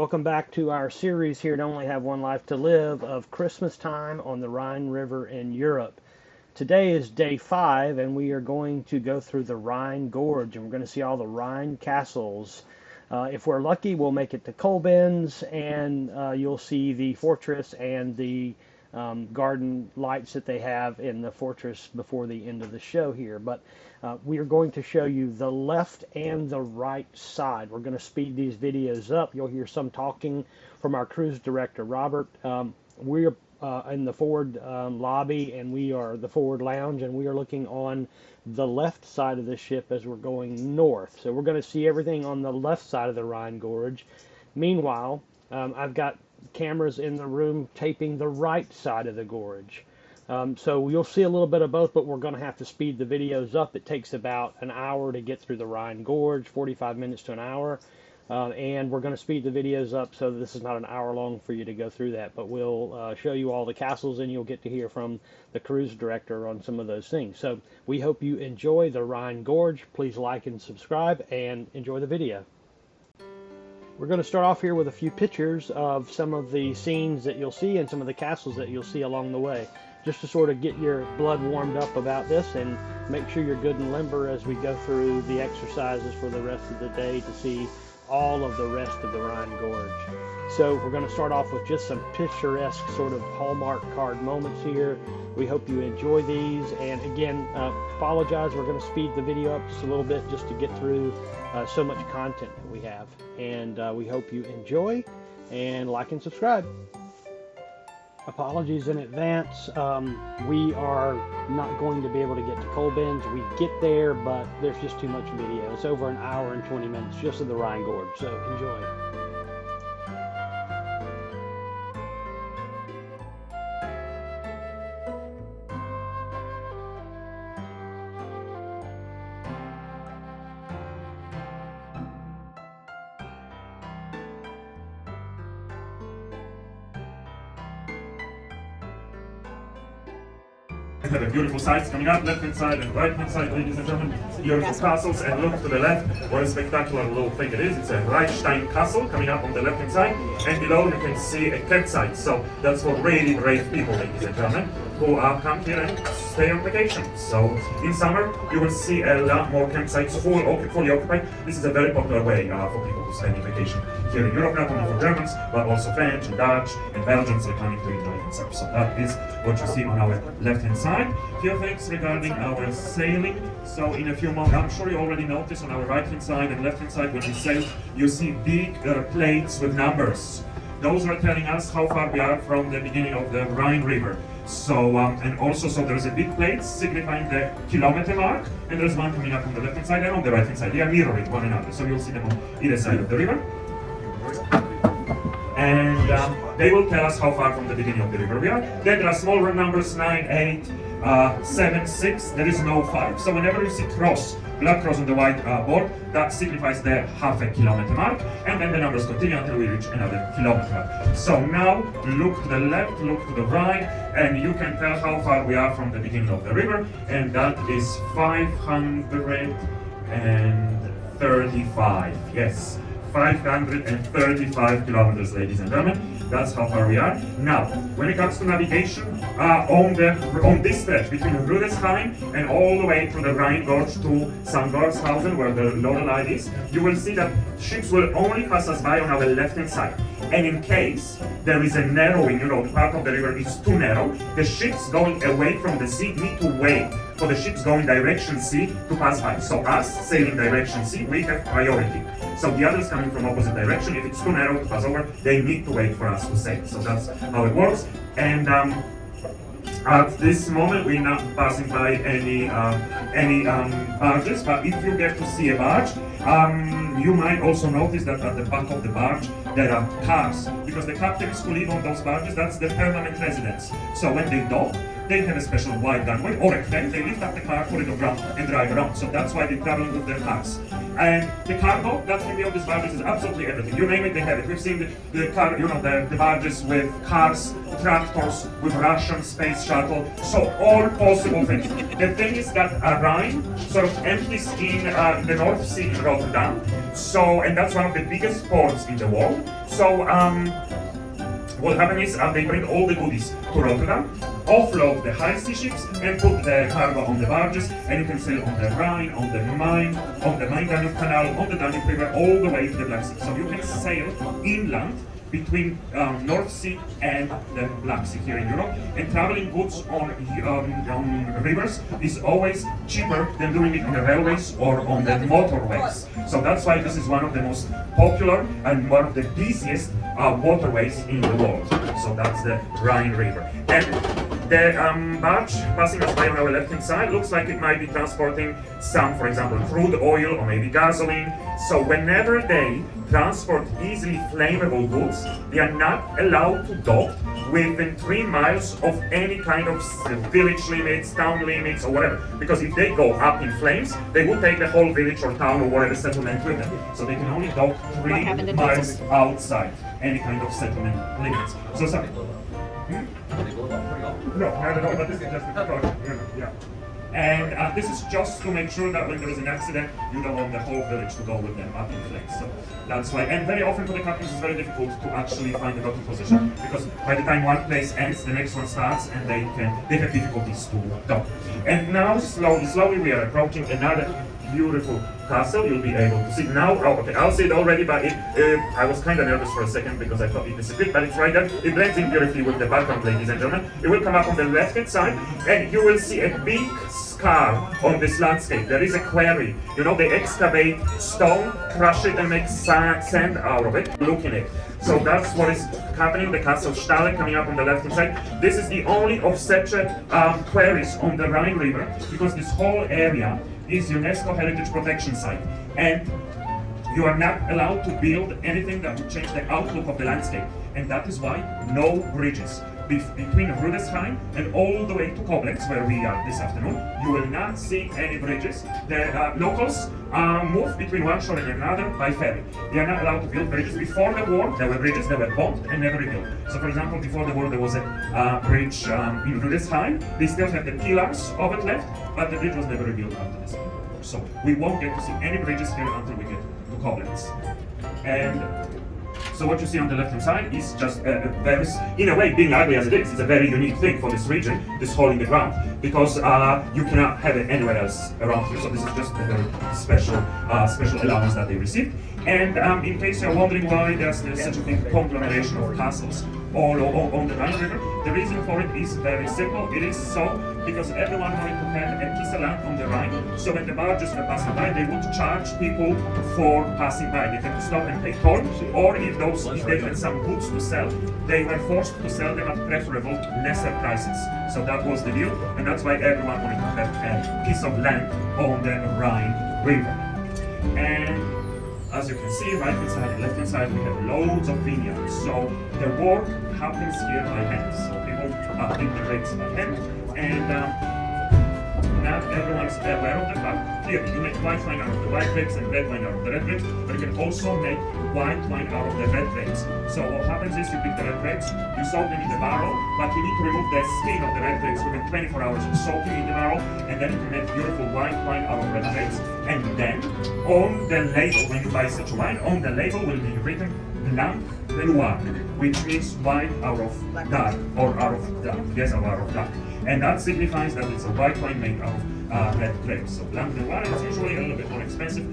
Welcome back to our series here at Only Have One Life to Live of Christmastime on the Rhine River in Europe. Today is day 5 and we are going to go through the Rhine Gorge and we're going to see all the Rhine castles. If we're lucky, we'll make it to Kolbenz and you'll see the fortress and the garden lights that they have in the fortress before the end of the show here. But we are going to show you the left and the right side. We're going to speed these videos up. You'll hear some talking from our cruise director, Robert. We're in the forward lobby, and we are the forward lounge, and we are looking on the left side of the ship as we're going north. So we're going to see everything on the left side of the Rhine Gorge. Meanwhile, I've got cameras in the room taping the right side of the gorge. So you'll see a little bit of both, but we're going to have to speed the videos up. It takes about an hour to get through the Rhine Gorge, 45 minutes to an hour. And we're going to speed the videos up so this is not an hour long for you to go through that. But we'll show you all the castles and you'll get to hear from the cruise director on some of those things. So we hope you enjoy the Rhine Gorge. Please like and subscribe and enjoy the video. We're going to start off here with a few pictures of some of the scenes that you'll see and some of the castles that you'll see along the way, just to sort of get your blood warmed up about this and make sure you're good and limber as we go through the exercises for the rest of the day to see all of the rest of the Rhine Gorge. So we're going to start off with just some picturesque sort of Hallmark card moments here. We hope you enjoy these, and again, apologize, we're going to speed the video up just a little bit just to get through so much content that we have, and we hope you enjoy and like and subscribe. Apologies in advance. We are not going to be able to get to Kolbenz. We get there, but there's just too much video. It's over an hour and 20 minutes just of the Rhine Gorge, so enjoy. The beautiful sights coming up, left hand side and right hand side, ladies and gentlemen. Beautiful castles, and look to the left, what a spectacular little thing it is. It's a Rheinstein castle coming up on the left hand side, and below you can see a campsite. So that's for really brave people, ladies and gentlemen, who come here and stay on vacation. So in summer you will see a lot more campsites fully occupied. This is a very popular way for people to spend vacation here in Europe, not only for Germans, but also French and Dutch and Belgians are coming to enjoy themselves. So that is what you see on our left hand side. Few things regarding our sailing. So in a few moments, I'm sure you already noticed on our right hand side and left hand side when we sail, you see big plates with numbers. Those are telling us how far we are from the beginning of the Rhine River. So, and also, so there's a big plate signifying the kilometer mark, and there's one coming up on the left hand side and on the right hand side. They are mirroring one another, so you'll see them on either side of the river. And they will tell us how far from the beginning of the river we are. Then there are smaller numbers, 9, 8, 7, 6, there is no 5. So whenever you see cross, black cross on the white board, that signifies the half a kilometer mark, and then the numbers continue until we reach another kilometer. So now look to the left, look to the right, and you can tell how far we are from the beginning of the river, and that is 535, yes. 535 kilometers, ladies and gentlemen. That's how far we are. Now, when it comes to navigation, on this stretch between Rudesheim and all the way to the Rhine Gorge to St. Gorshausen, where the Lorelei is, you will see that ships will only pass us by on our left-hand side. And in case there is a narrowing, part of the river is too narrow, the ships going away from the sea need to wait for the ships going direction sea to pass by. So us sailing direction sea, we have priority. So the others coming from opposite direction, if it's too narrow to pass over, they need to wait for us to sail. So that's how it works. And at this moment, we're not passing by any barges, but if you get to see a barge, you might also notice that at the back of the barge there are cars, because the captains who live on those barges, that's the permanent residence. So when they dock, they have a special wide runway or a crane. They lift up the car, put it on ground, and drive around. So that's why they're traveling with their cars. And the cargo that can be on these barges is absolutely everything. You name it, they have it. We've seen the car, the barges with cars, tractors, with Russian space shuttle. So all possible things. The thing is that Rhine sort of empties in the North Sea in Rotterdam. So, and that's one of the biggest ports in the world. So, what happens is they bring all the goodies to Rotterdam, offload the high sea ships, and put the cargo on the barges, and you can sail on the Rhine, on the Main-Danube Canal, on the Danube River, all the way to the Black Sea. So you can sail inland between North Sea and the Black Sea here in Europe, and traveling goods on rivers is always cheaper than doing it on the railways or on the motorways. So that's why this is one of the most popular and one of the busiest waterways in the world. So that's the Rhine River. And the barge passing us by on our left-hand side looks like it might be transporting some, for example, crude oil or maybe gasoline. So whenever they transport easily flammable goods, they are not allowed to dock within 3 miles of any kind of village limits, town limits, or whatever. Because if they go up in flames, they will take the whole village or town or whatever settlement with them. So they can only dock 3 miles outside any kind of settlement limits. So sorry. No, not at all, but this is just the project. Yeah. And this is just to make sure that when there is an accident, you don't want the whole village to go with them up in flames. So that's why. And very often for the captains, it's very difficult to actually find a docking position because by the time one place ends, the next one starts, and they have difficulties to dock. And now, slowly, we are approaching another beautiful castle. You'll be able to see now. Oh, okay, I'll see it already, but I was kind of nervous for a second because I thought it disappeared, but it's right there. It blends in beautifully with the background, ladies and gentlemen. It will come up on the left-hand side, and you will see a big scar on this landscape. There is a quarry. They excavate stone, crush it, and make sand out of it. Look in it. So that's what is happening. The Castle Stahlen coming up on the left-hand side. This is the only of such quarries on the Rhine River because this whole area is UNESCO Heritage Protection Site, and you are not allowed to build anything that would change the outlook of the landscape, and that is why no bridges. Between Rudesheim and all the way to Kolbenz, where we are this afternoon, you will not see any bridges. The locals move between one shore and another by ferry. They are not allowed to build bridges. Before the war, there were bridges that were bombed and never rebuilt. So, for example, before the war, there was a bridge in Rudesheim. They still have the pillars of it left, but the bridge was never rebuilt after this. So, we won't get to see any bridges here until we get to Kolbenz. And so what you see on the left-hand side is just a very, in a way, being ugly as it is, it's a very unique thing for this region, this hole in the ground, because you cannot have it anywhere else around here. So this is just a very special allowance that they received. And in case you're wondering why there's such a big conglomeration of castles all on the Rhine River, the reason for it is very simple. It is so because everyone wanted to have a piece of land on the Rhine. So when the barges were passing by, they would charge people for passing by. They had to stop and pay toll, or if they had some goods to sell, they were forced to sell them at preferable lesser prices. So that was the deal, and that's why everyone wanted to have a piece of land on the Rhine River. And as you can see, right hand side and left hand side, we have loads of vineyards. So the work happens here by hand. So people pick the grapes by hand, and not everyone is aware of the fact. Here, you make white wine out of the white grapes and red wine out of the red grapes, but you can also make white wine out of the red grapes. So what happens is you pick the red grapes, you soak them in the barrel, but you need to remove the skin of the red grapes within 24 hours. You soak it in the barrel, and then you can make beautiful white wine out of red grapes. And then, on the label, when you buy such a wine, on the label will be written Blanc de Noir, which means white out of dark, or out of dark, yes, or out of dark. And that signifies that it's a white wine made out of red grapes. So Blanc de Noir is usually a little bit more expensive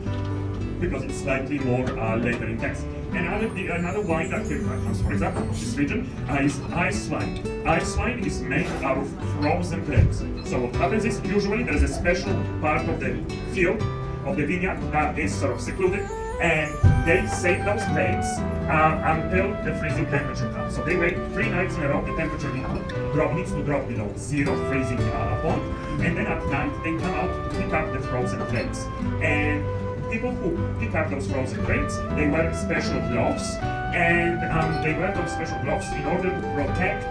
because it's slightly more later in tax. Another wine that comes, for example, from this region is ice wine. Ice wine is made out of frozen grapes. So what happens is usually there's a special part of the field, of the vineyard, that is sort of secluded, and they save those grapes until the freezing temperature comes. So they wait 3 nights in a row. The temperature needs to drop below 0 freezing point, and then at night they come out to pick up the frozen grapes. And people who pick up those frozen grapes, they wear special gloves, and they wear those special gloves in order to protect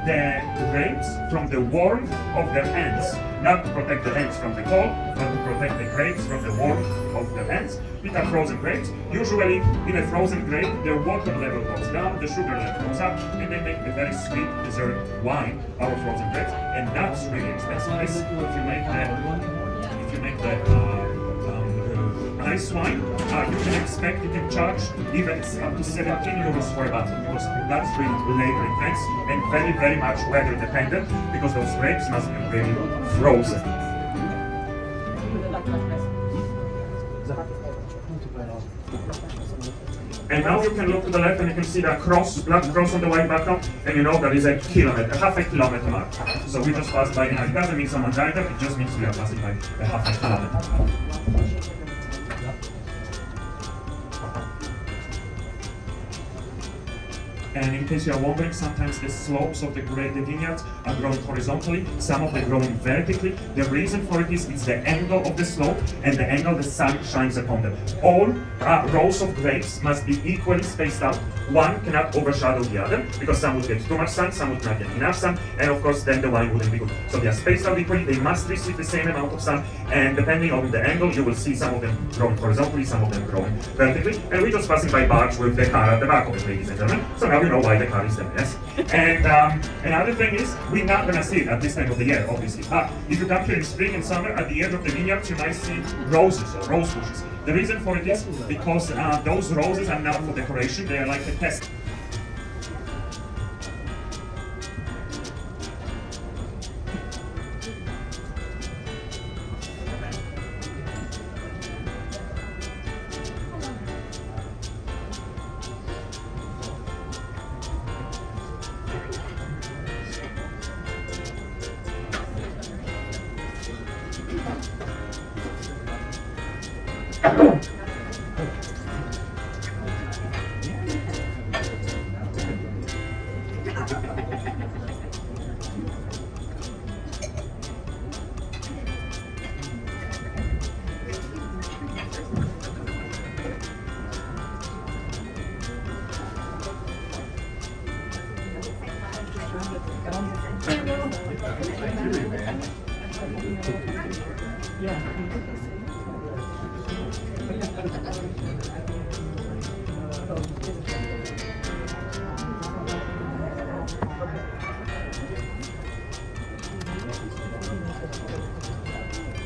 the grapes from the warmth of their hands. Not to protect the hands from the cold, but to protect the grapes from the warmth of their hands. We have frozen grapes. Usually, in a frozen grape, the water level goes down, the sugar level goes up, and they make a very sweet dessert wine out of frozen grapes. And that's really expensive. If you make the ice wine, you can expect you can charge even up to 17 euros for a bottle, because that's really labor intense and very, very much weather dependent, because those grapes must be really frozen. And now you can look to the left and you can see that black cross on the white background, and you know that is a kilometer, half a kilometer mark. So we just passed by now. It doesn't mean someone died there, it just means we are passing by a half a kilometer. And in case you are wondering, sometimes the slopes of the vineyards are growing horizontally, some of them growing vertically. The reason for it is it's the angle of the slope and the angle the sun shines upon them. All rows of grapes must be equally spaced out. One cannot overshadow the other, because some would get too much sun, some would not get enough sun, and of course then the wine wouldn't be good. So they are spaced out equally, they must receive the same amount of sun, and depending on the angle, you will see some of them growing horizontally, some of them growing vertically. And we're just passing by barge with the car at the back of it, ladies and gentlemen. So now you know why the car is there, yes? And another thing is, we're not gonna see it at this time of the year, obviously. If you come here in spring and summer, at the edge of the vineyards, you might see roses or rose bushes. The reason for it is because those roses are not for decoration, they are like a test.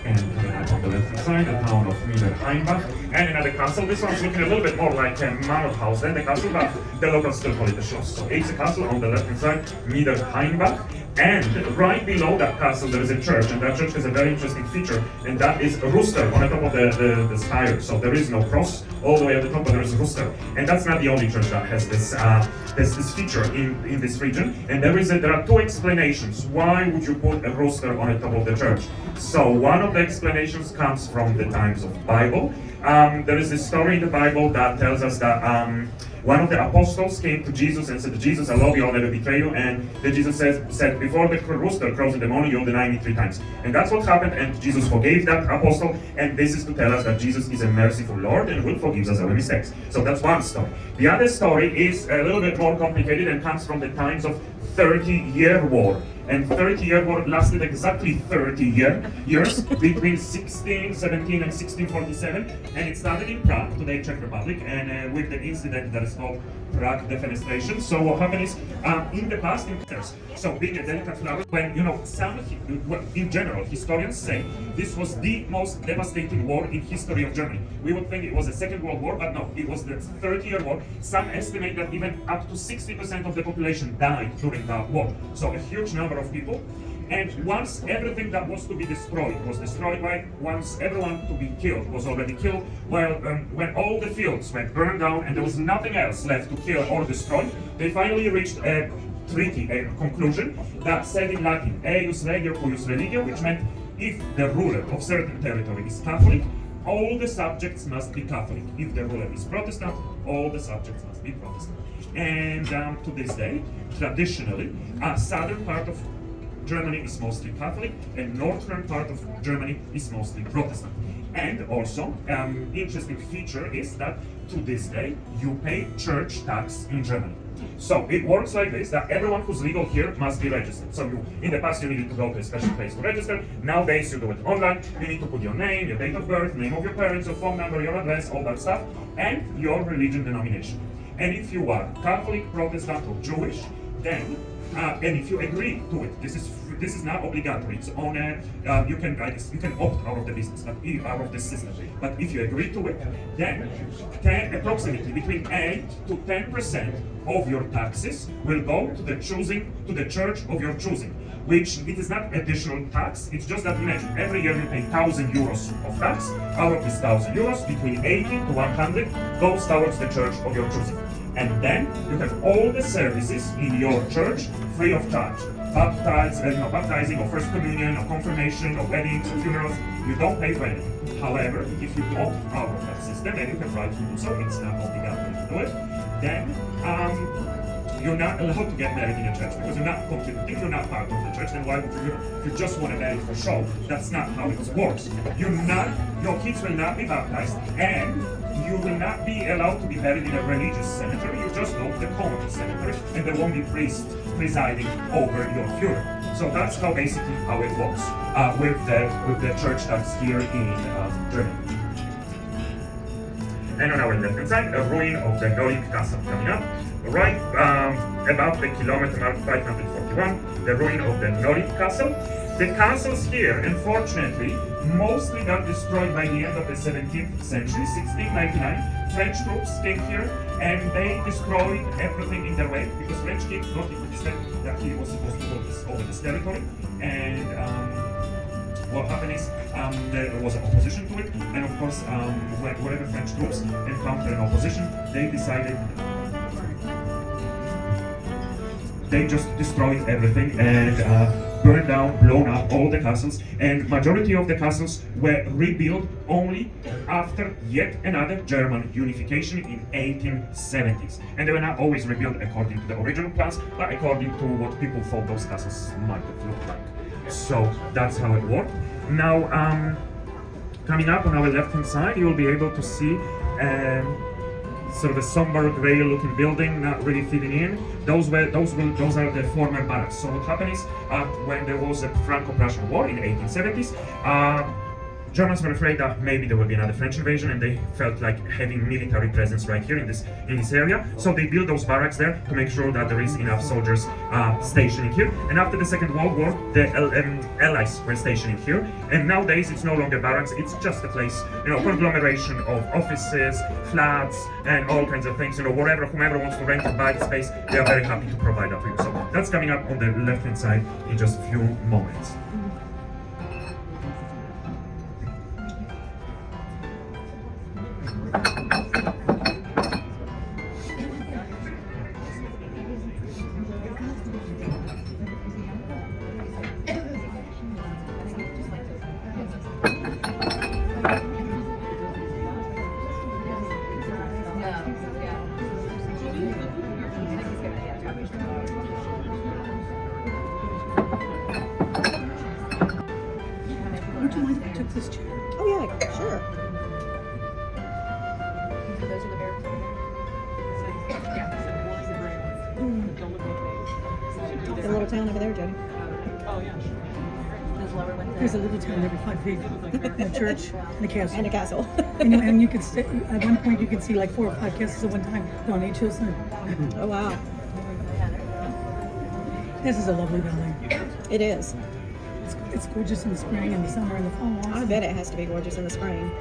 And on the left side, the town of Rhine, and another castle. This one's looking a little bit more like a manor house than the castle, but the locals still call it a schloss. So it's a castle on the left side, Rhine. And right below that castle there is a church, and that church has a very interesting feature, and that is a rooster on the top of the spire. So there is no cross all the way at the top, but there is a rooster. And that's not the only church that has this feature in this region. And there are two explanations. Why would you put a rooster on the top of the church? So one of the explanations comes from the times of Bible. There is a story in the Bible that tells us that one of the apostles came to Jesus and said, "Jesus, I love you, I'll never betray you." And then Jesus said, "Before the rooster crows in the morning, you'll deny me 3 times." And that's what happened, and Jesus forgave that apostle, and this is to tell us that Jesus is a merciful Lord and will forgive us our mistakes. So that's one story. The other story is a little bit more complicated and comes from the times of 30-year war. And 30-year war lasted exactly 30 years between 1617 and 1647, and it started in Prague, today Czech Republic, and with the incident that is called Prague defenestration. So what happened is, in the past, so being a delicate flower, when in general, historians say this was the most devastating war in history of Germany. We would think it was the Second World War, but no, it was the 30-year war. Some estimate that even up to 60% of the population died during that war. So a huge number of people. And once everything that was to be destroyed was destroyed, right? Once everyone to be killed was already killed, well, when all the fields went burned down and there was nothing else left to kill or destroy, they finally reached a treaty, a conclusion that said in Latin, eius regio cuius religio, which meant if the ruler of certain territory is Catholic, all the subjects must be Catholic. If the ruler is Protestant, all the subjects must be Protestant. And to this day, traditionally, southern part of Germany is mostly Catholic, and northern part of Germany is mostly Protestant. And also, interesting feature is that to this day, you pay church tax in Germany. So it works like this, that everyone who's legal here must be registered. So in the past you needed to go to a special place to register. Nowadays you do it online. You need to put your name, your date of birth, name of your parents, your phone number, your address, all that stuff, and your religion denomination. And if you are Catholic, Protestant, or Jewish, then and if you agree to it, this is not obligatory. It's on you can opt out of the business, out of the system. But if you agree to it, then approximately between 8 to 10% of your taxes will go to the church of your choosing. Which it is not additional tax. It's just that imagine every year you pay 1,000 euros of tax. Out of this 1,000 euros, between 80 to 100 goes towards the church of your choosing. And then you have all the services in your church free of charge. Baptizing or first communion or confirmation or weddings or funerals, you don't pay for anything. However, if you opt out of that system, and you have right to do so, it's not obligatory to do it, then you're not allowed to get married in a church because you're not contributing, you're not part of the church. Then why would you? If you just want to marry for show, that's not how it works. Your kids will not be baptized, and you will not be allowed to be buried in a religious cemetery. You just go to the common cemetery, and there won't be priests presiding over your funeral. So that's basically how it works with the church tax here in Germany. And on our left hand side, a ruin of the Nordic castle coming up. Right about the kilometer mark 541, the ruin of the Nordic castle. The castles here, unfortunately, mostly got destroyed by the end of the 17th century, 1699. French troops came here and they destroyed everything in their way because French king thought he could step that he was supposed to go over this territory. And what happened is there was an opposition to it, and of course, whenever French troops encountered an opposition, they decided. They just destroyed everything and burned down, blown up all the castles, and majority of the castles were rebuilt only after yet another German unification in 1870s. And they were not always rebuilt according to the original plans, but according to what people thought those castles might have looked like. So that's how it worked. Now, coming up on our left-hand side, you will be able to see sort of a somber gray-looking building, not really fitting in. Those are the former barracks. So what happened is, when there was a Franco-Prussian War in the 1870s, Germans were afraid that maybe there would be another French invasion, and they felt like having military presence right here in this area. So they built those barracks there to make sure that there is enough soldiers stationing here. And after the Second World War, the Allies were stationing here. And nowadays it's no longer barracks; it's just a place, conglomeration of offices, flats, and all kinds of things. Whomever wants to rent or buy the space, they are very happy to provide that for you. So that's coming up on the left-hand side in just a few moments. Would you mind if I took this chair? Oh yeah, sure. So those are the bear. The little town over there, Jody. Those lower ones. There's a little town every 5 feet, and a church, and a castle. And a castle. And you could stay, at one point you could see like 4 or 5 castles at one time on each hillside. Oh wow. This is a lovely building. It is. It's gorgeous in the spring and the summer and the fall. I bet it has to be gorgeous in the spring.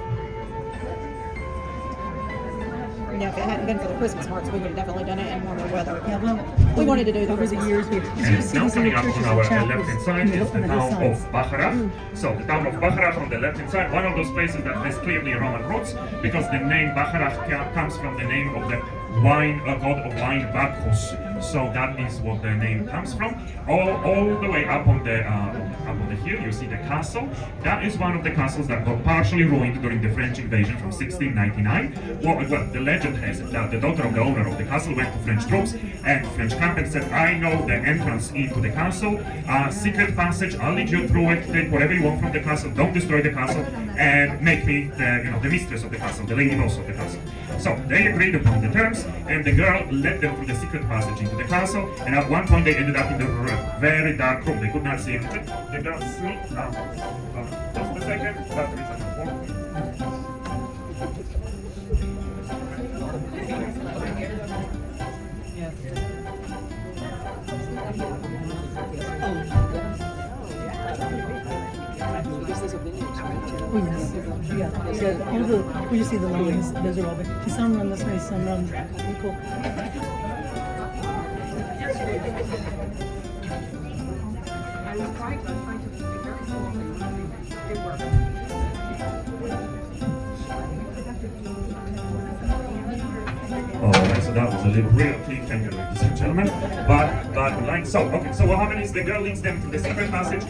Yeah, if it hadn't been for the Christmas marks, we would have definitely done it in warmer weather. Yeah, well, We wanted to do the over the Christmas. years. We And now coming up on our left-hand side is the town of Bacharach. So the town of Bacharach on the left-hand side, one of those places that has clearly Roman roots, because the name Bacharach comes from the name of the wine, a god of wine, Bacchus. So that is what the name comes from. All the way up on the hill, you see the castle. That is one of the castles that got partially ruined during the French invasion from 1699. Well, the legend has it that the daughter of the owner of the castle went to French troops, and French captain said, "I know the entrance into the castle, secret passage. I'll lead you through it. Take whatever you want from the castle. Don't destroy the castle, and make me the mistress of the castle, the lady boss of the castle." So they agreed upon the terms, and the girl led them through the secret passage into the castle. And at one point, they ended up in the very dark room. They could not see anything. The girl sneaked out. Just a second. That is Oh, yes. Yeah. So all the, where you see the lines, those are all the, some run this way, some run equal. Alright, so that was a little real cliffhanger, ladies and gentlemen. But like so. Okay, so what happened is the girl leads them to the secret passage,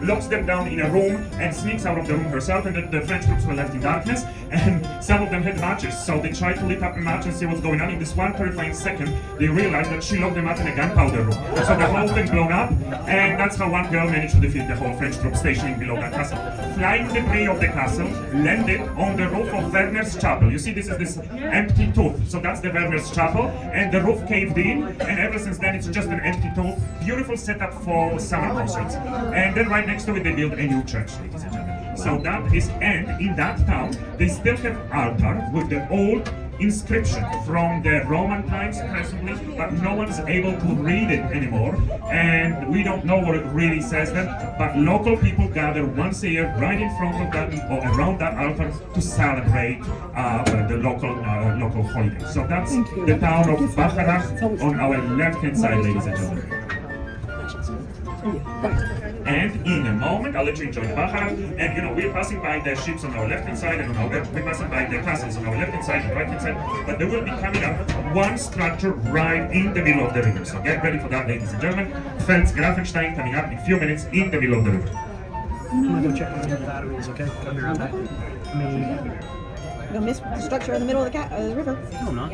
locks them down in a room, and sneaks out of the room herself, and the French troops were left in darkness, and some of them had matches, so they tried to lit up a match and see what's going on. In this one terrifying second, they realized that she locked them up in a gunpowder room. So the whole thing blown up, and that's how one girl managed to defeat the whole French troops stationing below that castle. Flying debris of the castle landed on the roof of Werner's chapel. You see, this is this empty tooth, so that's the Werner's chapel, and the roof caved in, and ever since then it's just an empty tooth. Beautiful setup for summer concerts. And then right next to it they built a new church, ladies and gentlemen. So that is, and in that town they still have altar with the old inscription from the Roman times presumably, but no one's able to read it anymore, and we don't know what it really says then, but local people gather once a year right in front of that or around that altar to celebrate the local holiday. So that's the town of Bacharach on our left-hand side, ladies and gentlemen. And in a moment, I'll let you enjoy the Bacharach. And you know, we're passing by the ships on our left-hand side, and we're passing by the castles on our left-hand side and right-hand side. But there will be coming up one structure right in the middle of the river. So get ready for that, ladies and gentlemen. Fels Grafenstein coming up in a few minutes in the middle of the river. I'm gonna go check on the batteries, okay? Come here, okay? You're gonna miss the structure in the middle of the river. No, I'm not.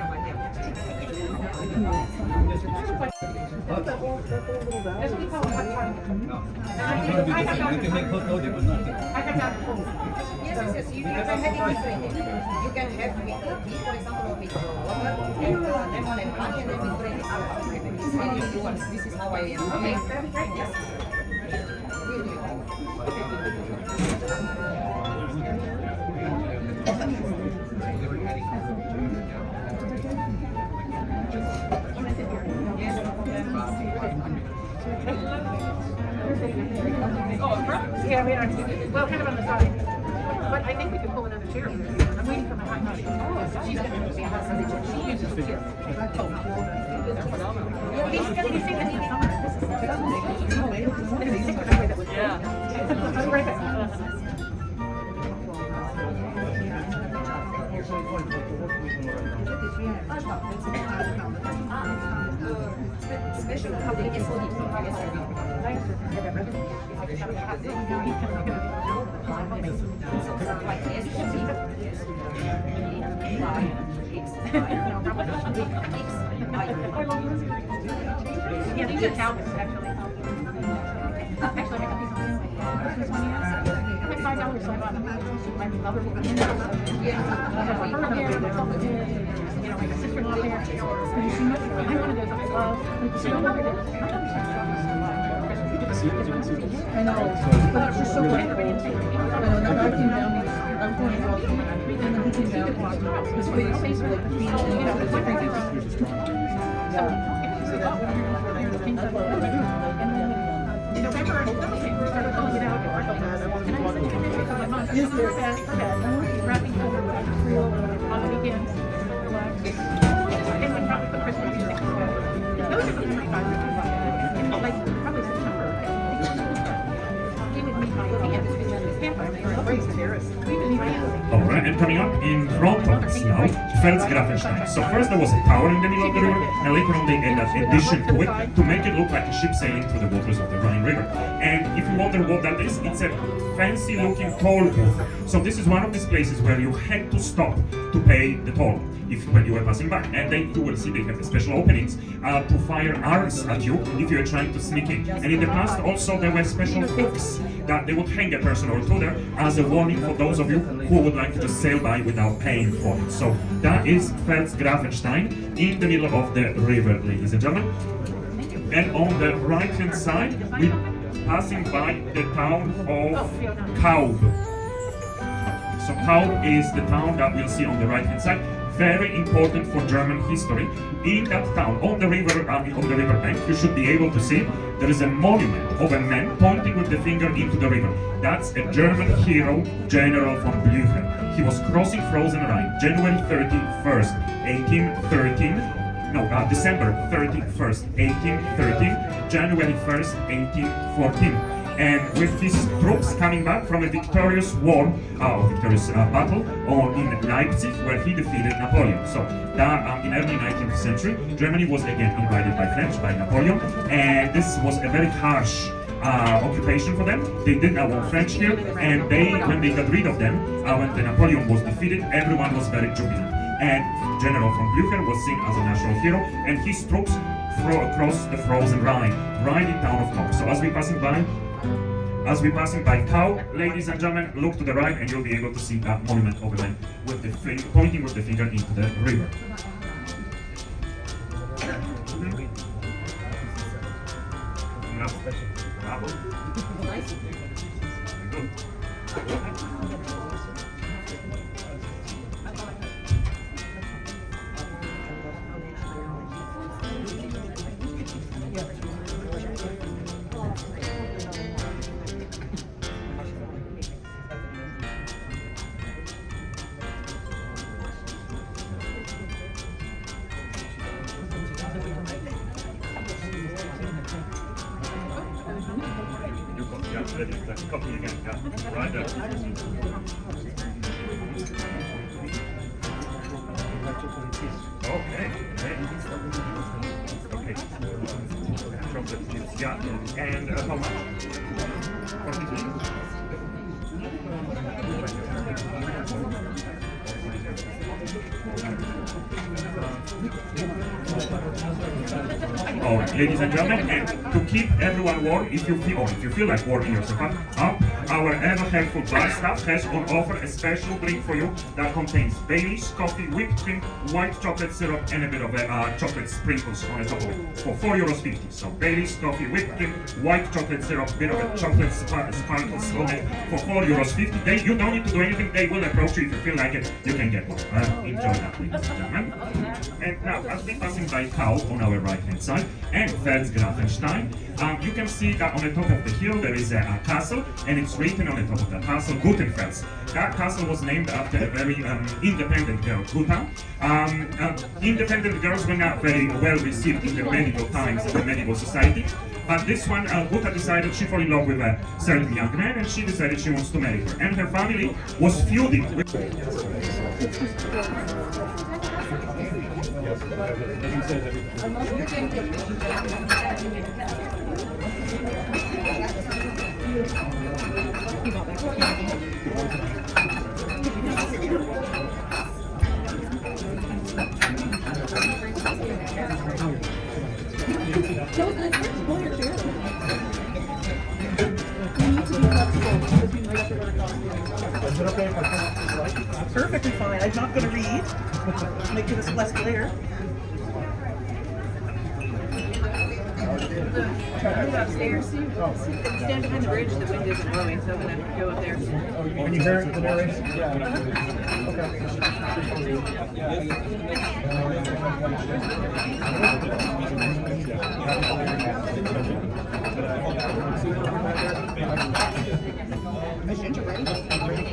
Yes, you can have it different. You can have with tea, for example, with water, and lemon and honey, and then we bring it out. This is how I am. Okay? Yes. Yeah, we are. Well, kind of on the side. But I think we could pull another chair. I'm waiting for my hot dog. Oh, she's going to be a hot sausage. She uses the chair. They're phenomenal. He's going to be singing in the summer. Yeah. I'll be right back. Special public is Yeah, these are Calvin's actually. Actually, I got these on Christmas one year. I had $5, so I bought them. My mother will be in there. You know, my sister-in-law there. I'm one of those I love. She don't love it. I know, but it's just so quick. I came down, I was going to go, and then he came down, his face was like, you know, it's like, In November, we started going out to Marshall, and I said, my mom, yes, wrapping over on the weekends, and we probably put Christmas music. Those are the 25 and like probably September. He would meet my aunt, we would meet and coming up in front of us now, Felsgrafenstein. So first there was a tower in the middle of the river, and later on they added an addition to it to make it look like a ship sailing through the waters of the Rhine River. And if you wonder what that is, it's a fancy looking toll booth. So this is one of these places where you had to stop to pay the toll when you were passing by. And then you will see they have the special openings to fire arrows at you if you are trying to sneak in. And in the past also there were special hooks that they would hang a person or two there as a warning for those of you who would like to just sail by without paying for it. So that is Felsgrafenstein in the middle of the river, ladies and gentlemen. And on the right hand side we're passing by the town of Kaub. So Kaub is the town that we'll see on the right hand side. Very important for German history. In that town, on the river bank, you should be able to see there is a monument of a man pointing with the finger into the river. That's a German hero, General von Blücher. He was crossing frozen Rhine, January 31st, 1813. No, December 31st, 1813, January 1st, 1814. And with his troops coming back from a victorious battle in Leipzig, where he defeated Napoleon. So that in early 19th century, Germany was again invaded by French, by Napoleon, and this was a very harsh occupation for them. They did not want French here, and when they got rid of them, when Napoleon was defeated, everyone was very jubilant. And General von Blücher was seen as a national hero, and his troops across the frozen Rhine, right in town of Kaub. So as we're passing by Kaub, ladies and gentlemen, look to the right and you'll be able to see that monument of a man with the pointing with the finger into the river. Copy again, yeah, right there. Okay, chocolate chips, yeah, and how much? 43? All right, ladies and gentlemen, and to keep everyone warm, if you feel like warming yourself up, our ever helpful bar staff has on offer a special drink for you that contains Baileys, coffee, whipped cream, white chocolate syrup, and a bit of chocolate sprinkles on the top of it for €4.50. So Baileys, coffee, whipped cream, white chocolate syrup, bit of a chocolate sprinkles on it for €4.50. You don't need to do anything. They will approach you if you feel like it. You can get one. Enjoy that, ladies and gentlemen. And now, as we're passing by Kaub on our right hand side and Felsgrafenstein, you can see that on the top of the hill there is a castle, and it's written on the top of the castle Gutenfels. That castle was named after a very independent girl, Gutta. Independent girls were not very well received in the medieval times of the medieval society, but this one, Gutta decided she fell in love with a certain young man, and she decided she wants to marry her. And her family was feuding with... Perfectly fine. I'm not going to read. Make this less clear. Move upstairs. Stand behind the bridge. The wind isn't blowing, so I'm going to go up there. Can you hear the narration?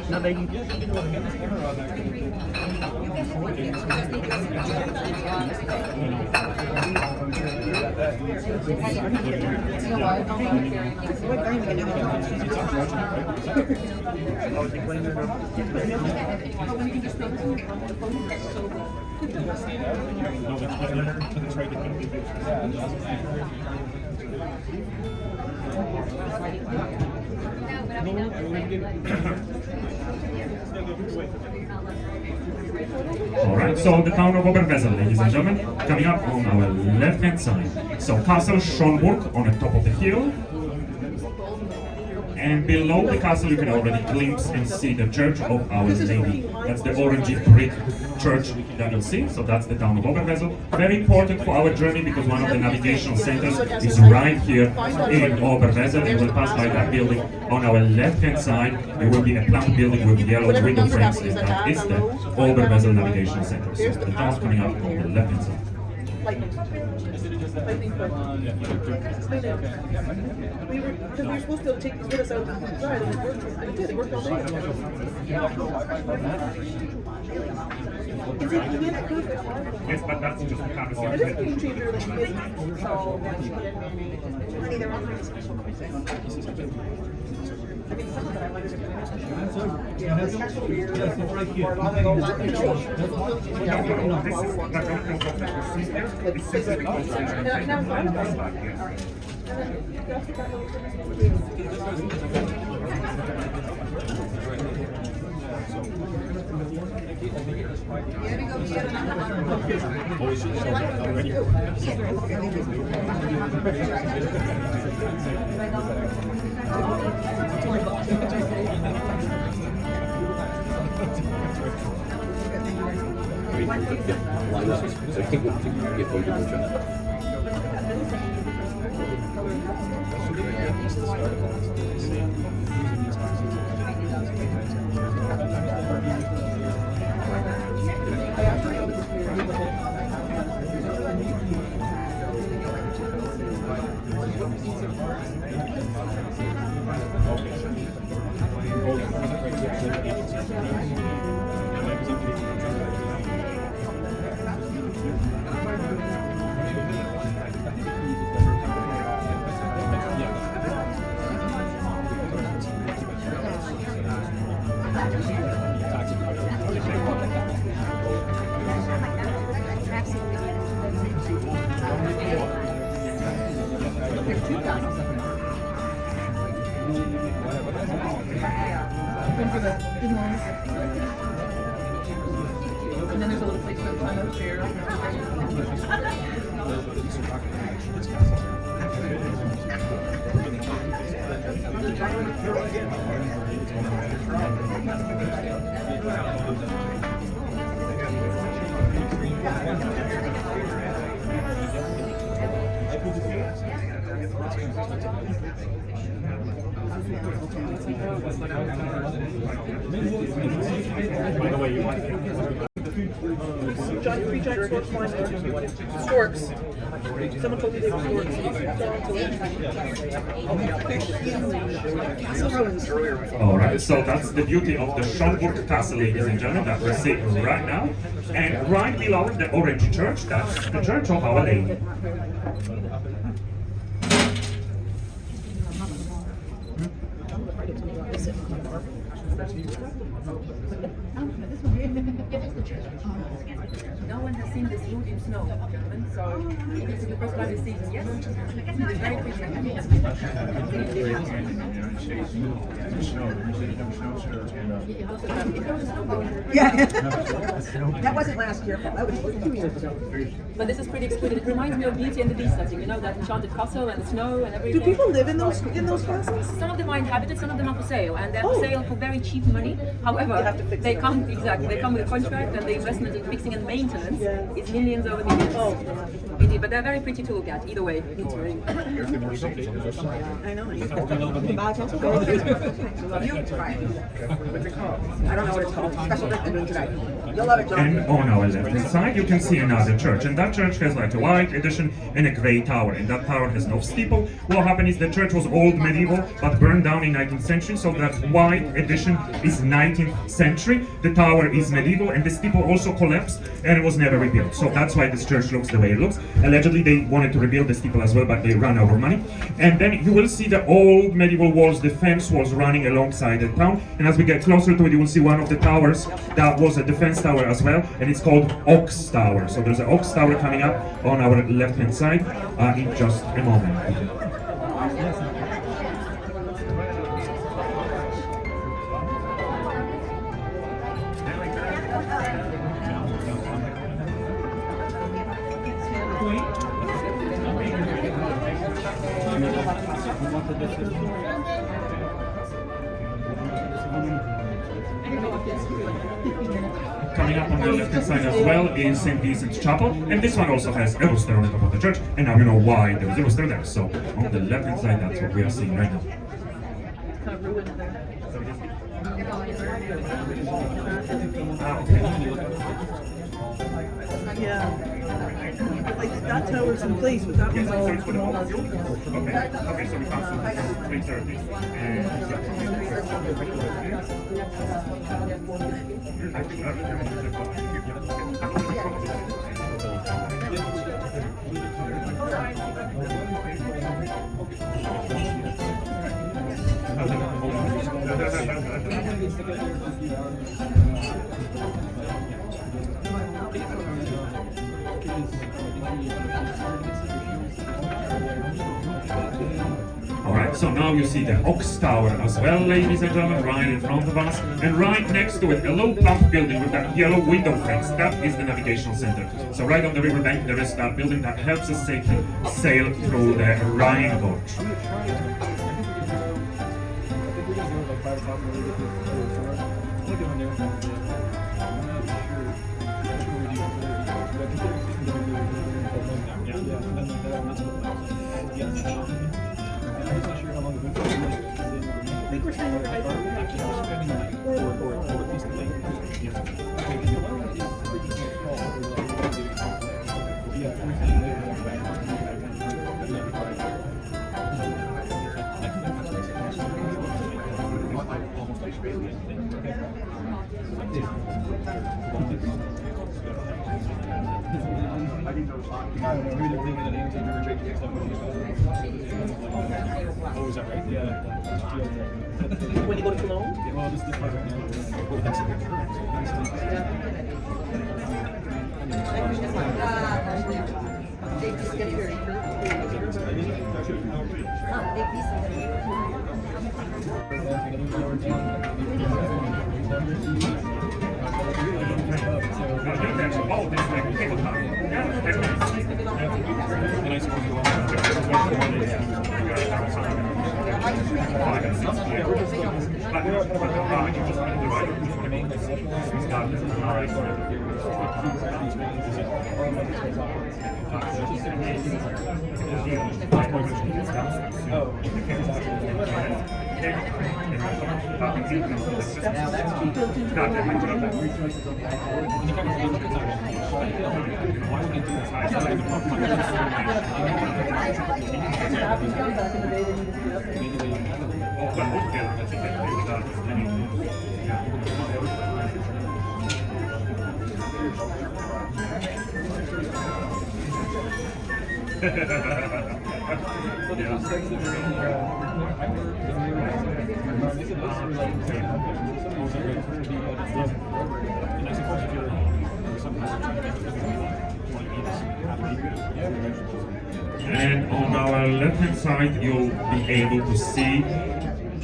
Not baby. Alright, so the town of Oberwesel, ladies and gentlemen, coming up on our left-hand side. So Castle Schönburg on the top of the hill. And below the castle you can already glimpse and see the Church of Our Lady. That's the orangey brick church that you'll see. So that's the town of Oberwesel. Very important for our journey because one of the navigational centers is right here in Oberwesel. And we'll pass by that building on our left-hand side. There will be a planned building with yellow window frames, and that is the Oberwesel Navigational Center. So the town's coming up on the left-hand side. Lightning quick. We were supposed to take these with us out to ride, and it worked. It did. It worked all day. Is it perfect? Yes, but that's just a It is a game changer. And then there's a little place to climb up there. Three giant storks flying there. Storks. Someone told me they were storks. Alright, so that's the beauty of the Schönburg Castle, ladies and gentlemen, that we're seeing right now. And right below the orange church, that's the Church of Our Lady. No one has seen this roof in snow, gentlemen, so this is the first time you see it. Yes, it's very pretty. Yeah. That wasn't last year. That was 2 years ago. But this is pretty exquisite. It reminds me of Beauty and the Beast setting, you know, that enchanted castle and the snow and everything. Do people live in those castles? Some of them are inhabited, some of them are for sale, and they're for sale for very cheap money. However, You have to fix they them. come they come with a contract, and the investment in fixing and maintenance is millions over millions. Oh. Indeed, but they're very pretty to look at. Either way, it's very. I know. You buy a pencil? You try it. I don't know what it's called. Special And on our left-hand side, you can see another church, and that church has like a white addition and a grey tower, and that tower has no steeple. What happened is the church was old medieval, but burned down in 19th century, so that white addition is 19th century, the tower is medieval, and the steeple also collapsed, and it was never rebuilt. So that's why this church looks the way it looks. Allegedly, they wanted to rebuild the steeple as well, but they ran out of money. And then you will see the old medieval walls, the fence walls running alongside the town, and as we get closer to it, you will see one of the towers that was a defense tower as well, and it's called Ox Tower. So there's an Ox Tower coming up on our left-hand side in just a moment. Coming up on the left-hand side as well is St. Vincent's Chapel, and this one also has a rooster on the top of the church, and now you know why there is a rooster there. So on the left-hand side, that's what we are seeing right now. Kind of ruined there. Yeah. Like that tower's in place, but that one's all Okay, so we pass through 3:30. Alright, so now you see the Ox Tower as well, ladies and gentlemen, right in front of us. And right next to it, a low plump building with that yellow window frames. That is the navigational center. So right on the riverbank, there is that building that helps us safely sail through the Rhine Gorge. Oh, is that right? Yeah. When you go to Cologne? Yeah, well, this part right now. And on our left-hand side, you'll be able to see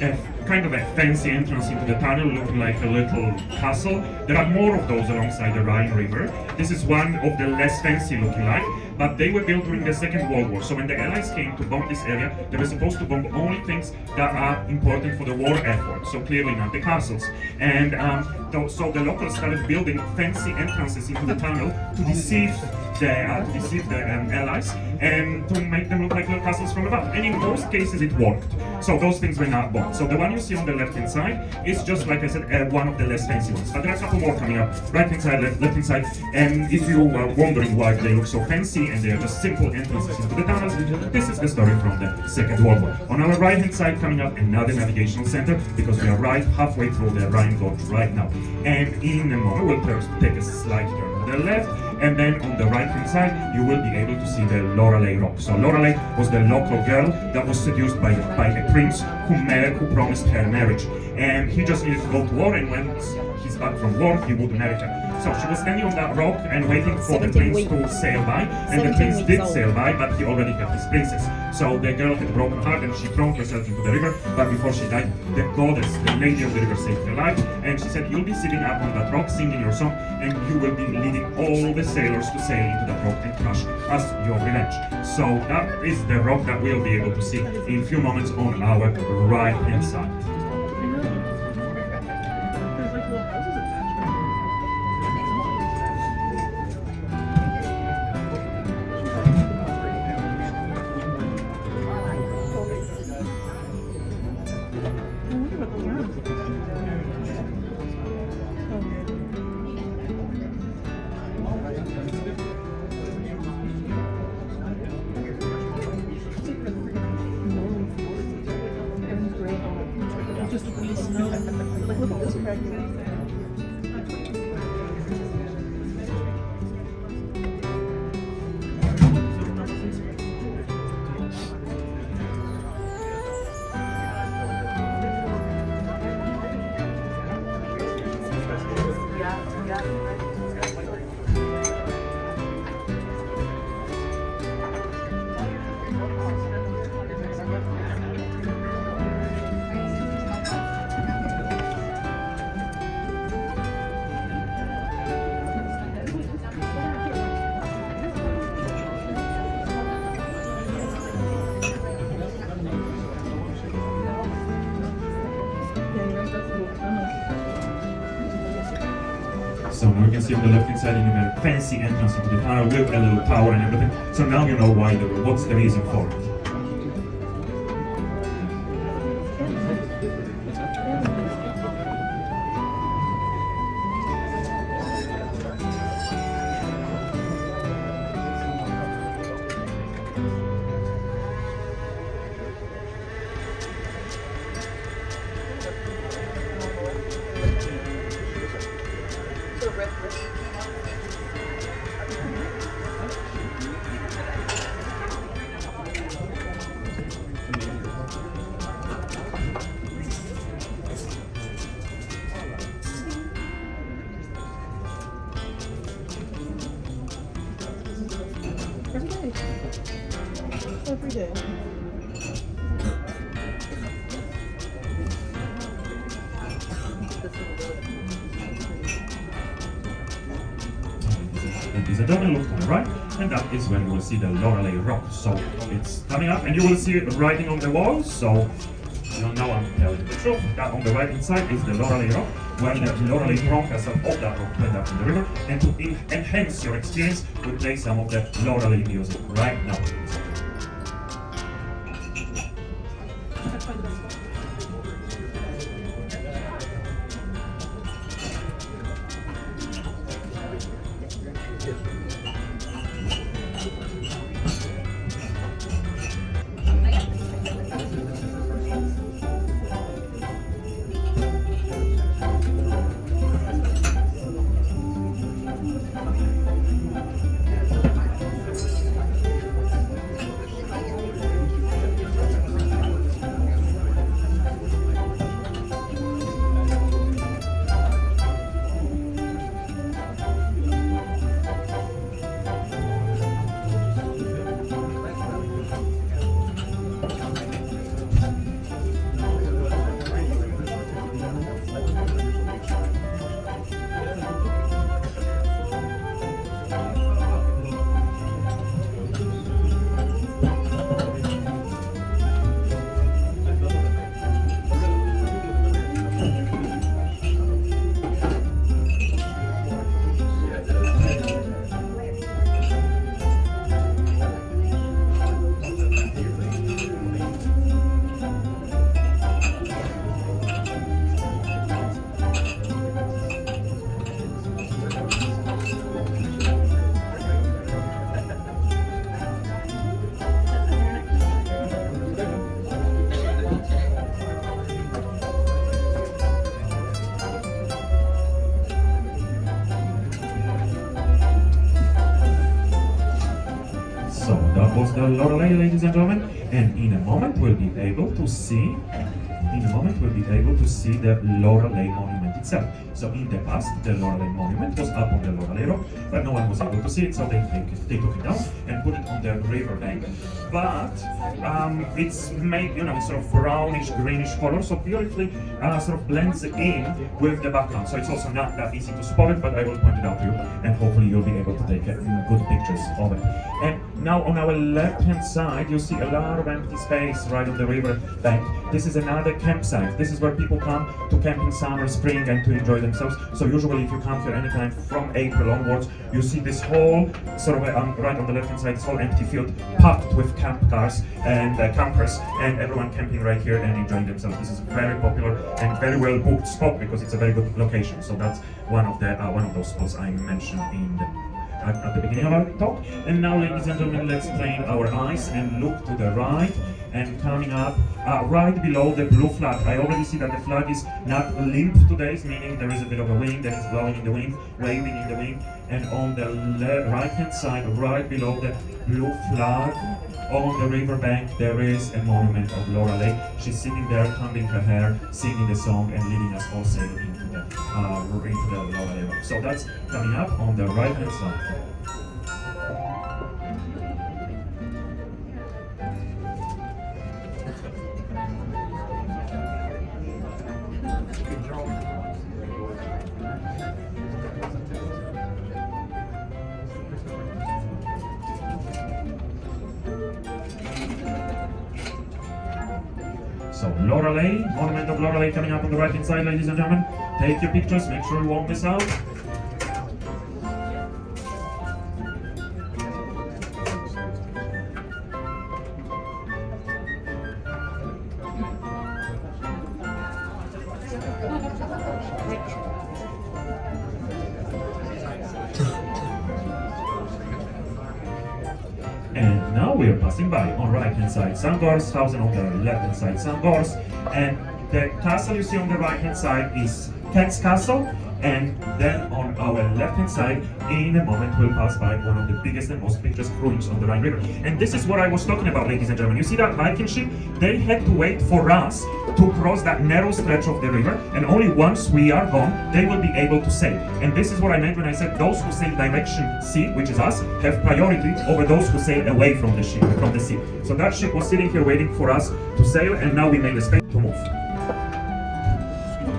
a kind of a fancy entrance into the tunnel, looking like a little castle. There are more of those alongside the Rhine River. This is one of the less fancy looking like, but they were built during the Second World War. So when the Allies came to bomb this area, they were supposed to bomb only things that are important for the war effort. So clearly not the castles. And so the locals started building fancy entrances into the tunnel to deceive the Allies and to make them look like little castles from above. And in most cases it worked. So those things were not bombed. So the one you you see on the left-hand side is just, like I said, one of the less fancy ones. But there are a couple more coming up. Right-hand side, left-hand side. And if you are wondering why they look so fancy and they are just simple entrances into the tunnels, this is the story from the Second World War. On our right-hand side coming up another navigational center, because we are right halfway through the Rhine Gorge right now. And in a moment, we'll first take a slight turn to the left, and then on the right-hand side, you will be able to see the Lorelei Rock. So Lorelei was the local girl that was seduced by a prince who promised her marriage. And he just needed to go to war, and when he's back from war, he would marry her. So she was standing on that rock and waiting for the prince to sail by, and the prince did sail by, but he already had his princess. So the girl had a broken heart and she threw herself into the river, but before she died, the goddess, the lady of the river, saved her life, and she said, you'll be sitting up on that rock singing your song, and you will be leading all the sailors to sail into that rock and crush as your revenge. So that is the rock that we'll be able to see in a few moments on our right hand side. There's like little houses attached. Just a piece of snow. Like, look at this crack here. So now you can see on the left hand side in a very fancy entrance into the tunnel with a little tower and everything. So now you know what's the reason for it. Every day. That is a double look to the right, and that is when you will see the Lorelei Rock. So it's coming up, and you will see it writing on the wall. So now I'm telling the truth. That on the right hand side is the Lorelei Rock, where the Lorelei Rockers of that rock went up in the river. And to enhance your experience, we play some of the Lorelei music right now. was the Lorelei, ladies and gentlemen, and in a moment we'll be able to see the Lorelei monument itself. So in the past, the Lorelei monument was up on the Lorelei rock, but no one was able to see it, so they took it down and put it on the riverbank. But it's made, it's sort of brownish, greenish color, so beautifully sort of blends in with the background. So it's also not that easy to spot it, but I will point it out to you, and hopefully you'll be able to take good pictures of it. And now on our left-hand side, you see a lot of empty space right on the river bank. This is another campsite. This is where people come to camp in summer, spring, and to enjoy themselves. So usually if you come here anytime from April onwards, you see this whole sort of right on the left-hand side, this whole empty field packed with camp cars and campers, and everyone camping right here and enjoying themselves. This is a very popular and very well booked spot because it's a very good location. So that's one of those spots I mentioned at the beginning of our talk. And now, ladies and gentlemen, let's train our eyes and look to the right, and coming up right below the blue flag. I already see that the flag is not limp today, meaning there is a bit of a wind that is blowing in the wind, waving in the wind. And on the right hand side, right below the blue flag, on the riverbank, there is a monument of Lorelei. She's sitting there, combing her hair, singing the song, and leading us all sailing into the Lorelei rock. So that's coming up on the right hand side. So Lorelei, monument of Lorelei coming up on the right hand side, ladies and gentlemen. Take your pictures, make sure you won't miss out. And now we are passing by on right hand side Sandgårds house, and on the left hand side Sandgårds. And the castle you see on the right hand side is Ken's castle. And then on our left hand side, in a moment we'll pass by one of the biggest and most picturesque ruins on the Rhine River. And this is what I was talking about, ladies and gentlemen. You see that Viking ship? They had to wait for us to cross that narrow stretch of the river, and only once we are gone, they will be able to sail. And this is what I meant when I said those who sail direction sea, which is us, have priority over those who sail away from the ship, from the sea. So that ship was sitting here waiting for us to sail, and now we made a space to move.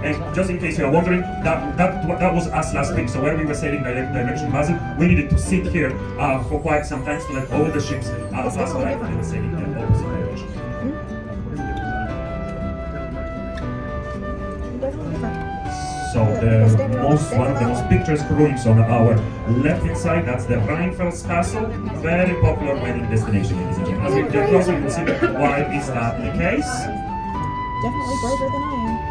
And just in case you are wondering, that was us last week. So where we were sailing direction Basel, we needed to sit here for quite some time to let all the ships pass by when they were sailing in the opposite direction. So one of the most picturesque ruins on our left hand side, that's the Rheinfels Castle, very popular wedding destination, ladies and gentlemen. As we get closer, you can see why is that the case. Definitely braver than I am.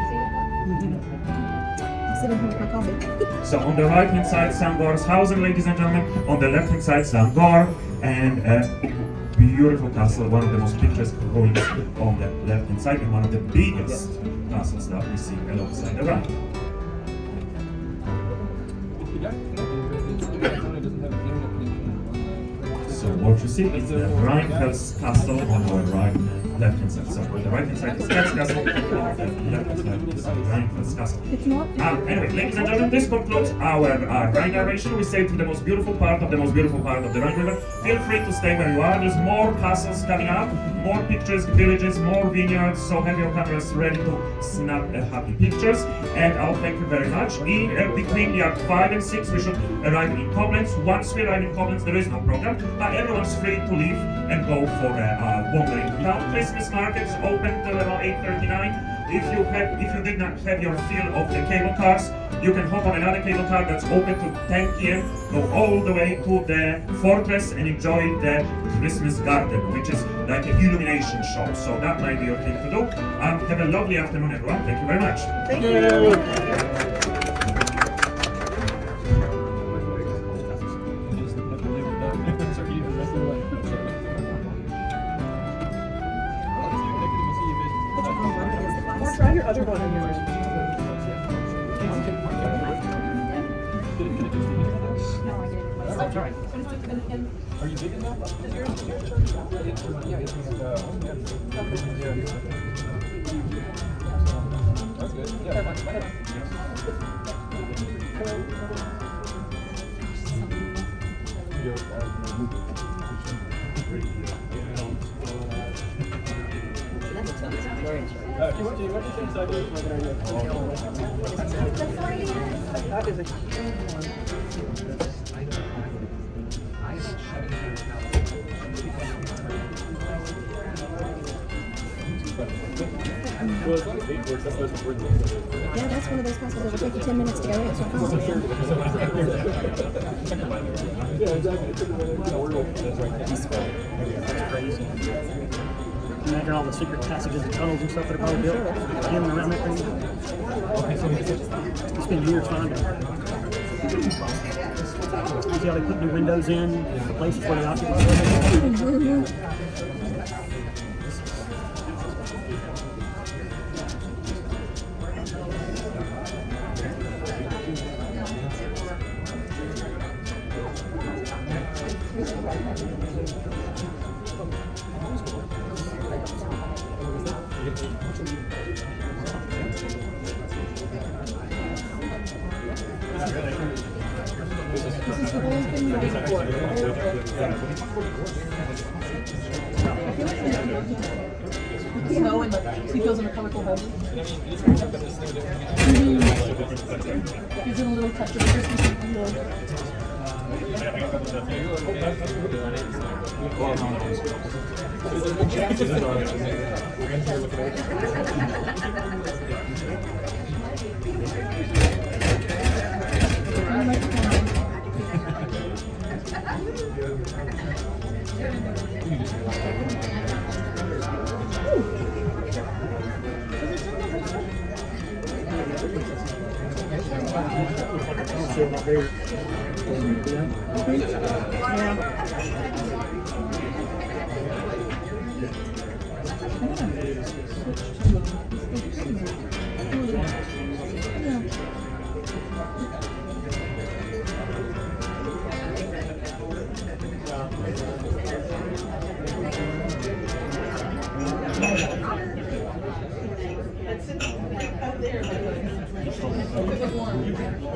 Sitting here with my coffee. So on the right hand side, Sandgårdshausen, ladies and gentlemen. On the left hand side, Sandgård, and a beautiful castle, one of the most picturesque ruins on the left hand side, and one of the biggest castles that we see alongside the Rhine. So what you see is the Rheinfels Castle on our left hand side. So on the right hand side is Ken's Castle, on the left hand side is Rheinfels Castle. Anyway, ladies and gentlemen, this concludes our Rhine narration. We sailed through the most beautiful part of the Rhine River. Feel free to stay where you are. There's more castles coming up, more picturesque villages, more vineyards, so have your cameras ready to snap happy pictures. And I'll thank you very much. Between the 5 and 6 we should arrive in Kolbenz. Once we arrive in Kolbenz, there is no program, but everyone's free to leave and go for wandering town. Christmas markets open till about 8:39. If you did not have your fill of the cable cars, you can hop on another cable car that's open to 10 p.m. Go all the way to the fortress and enjoy the Christmas garden, which is like an illumination show. So that might be your thing to do. Have a lovely afternoon, everyone. Thank you very much. Thank you. Try your other one in yours. No, I didn't. That's right. Are you digging that? That's good. Yeah, that's one of those castles that will take you 10 minutes to go in, so I'm fine. Yeah, exactly. That's crazy. Imagine all the secret passages and tunnels and stuff that are probably built in and around that thing. It's been years finding them. You see how they put new windows in the places where they occupy. Snow and the seagulls in a colorful hole. Gives it a little touch of Christmas.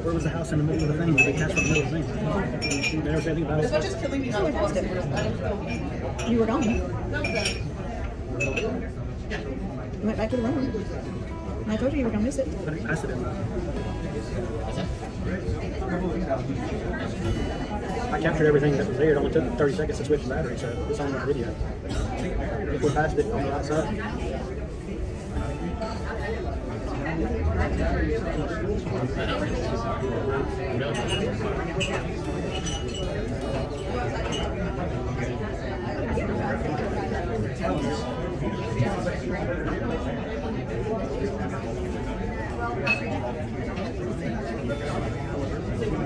Where was the house in the middle of the thing? The big castle in the middle of the thing. You never said anything about it. It's not just killing me, not lost it. You were gone. You went back to the room. I told you were gonna miss it. I didn't pass it in. I captured everything that was there. It only took 30 seconds to switch the battery, so it's on that video. If we passed it on the outside.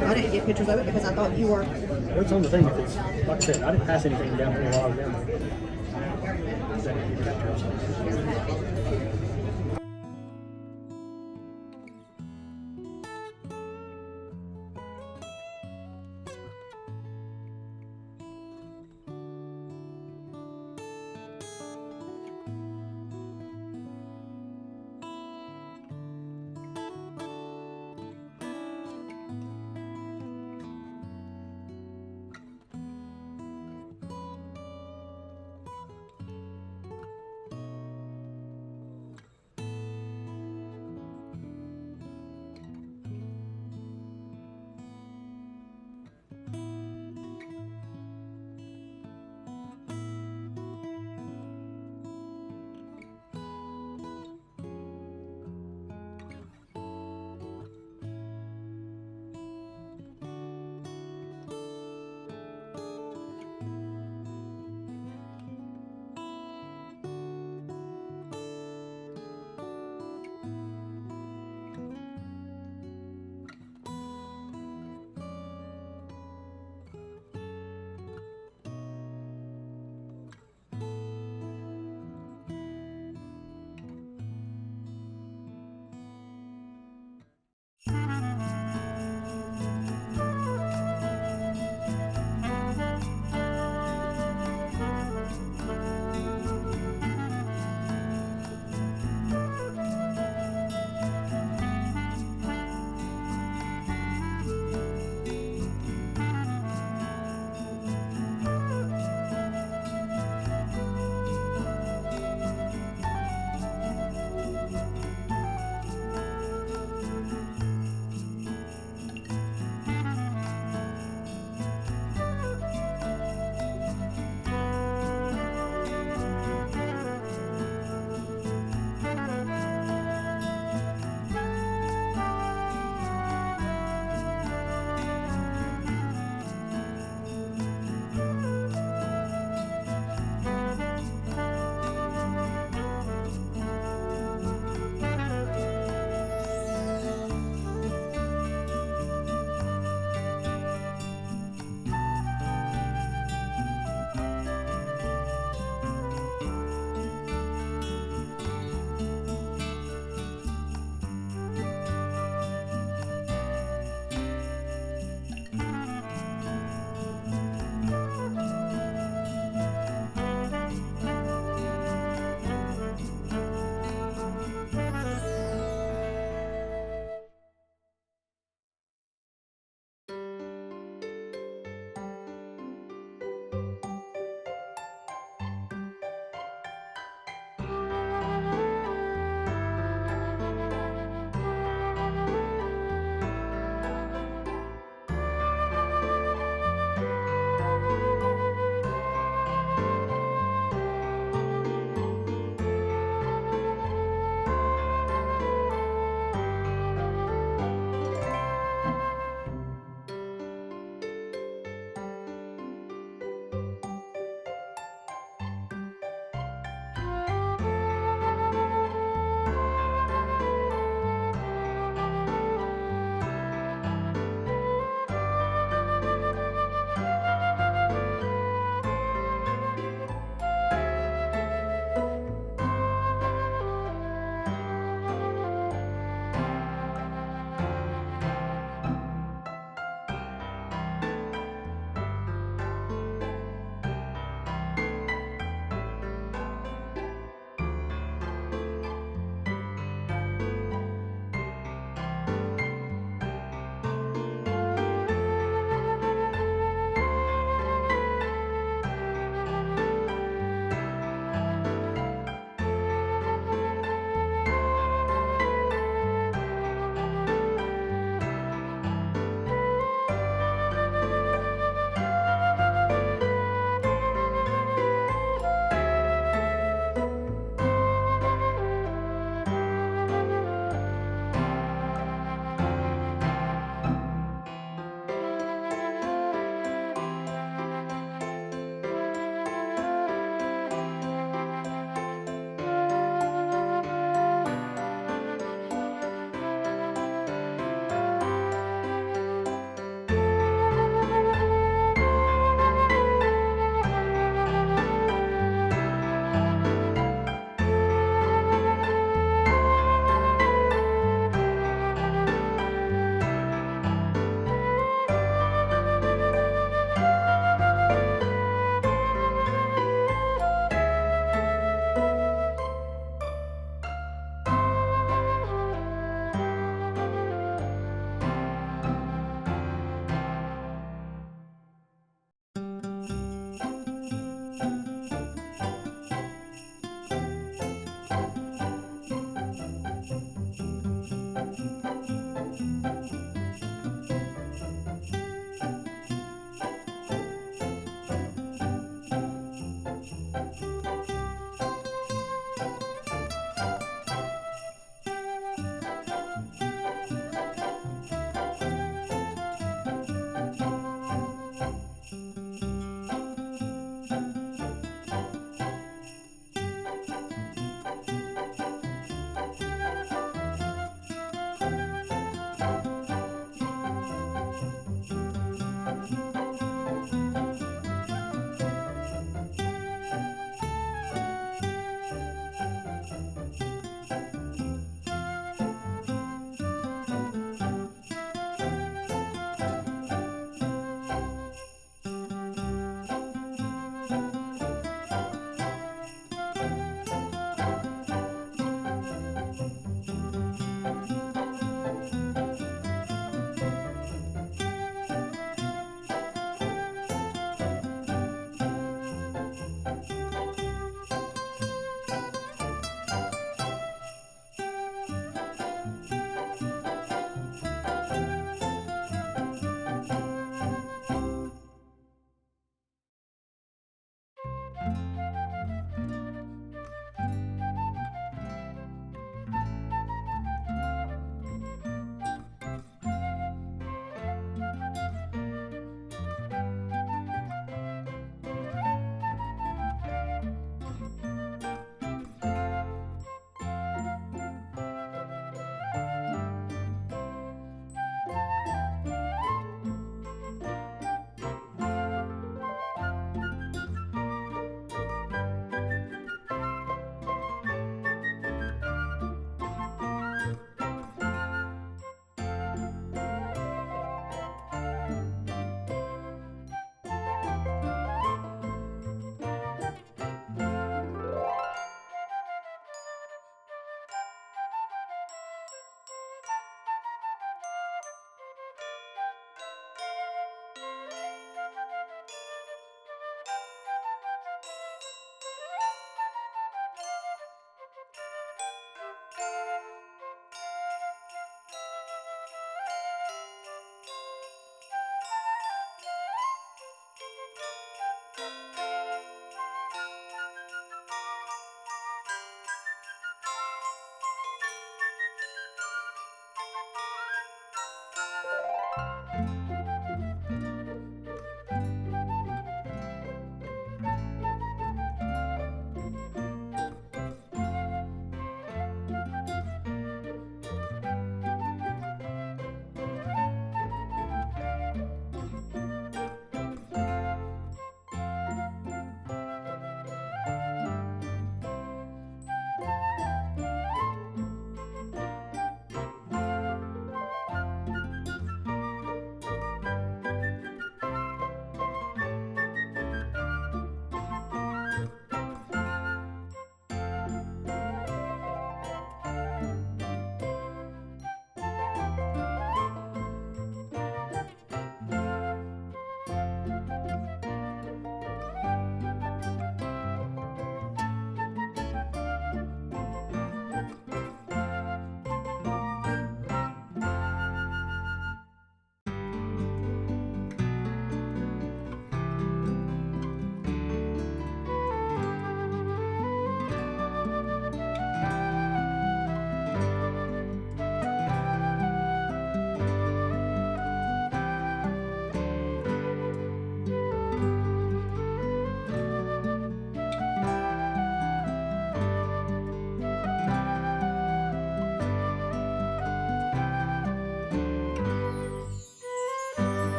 I didn't get pictures of it because I thought you were. What's on the thing? If it's, like I said, I didn't pass anything down there while I was down there.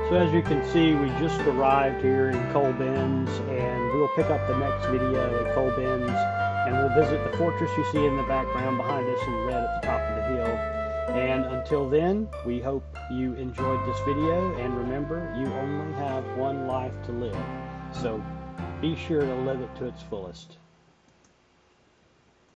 So as you can see, we just arrived here in Kolbenz, and we'll pick up the next video at Kolbenz, and we'll visit the fortress you see in the background behind us in red at the top of the hill. And until then, we hope you enjoyed this video, and remember, you only have one life to live. So be sure to live it to its fullest.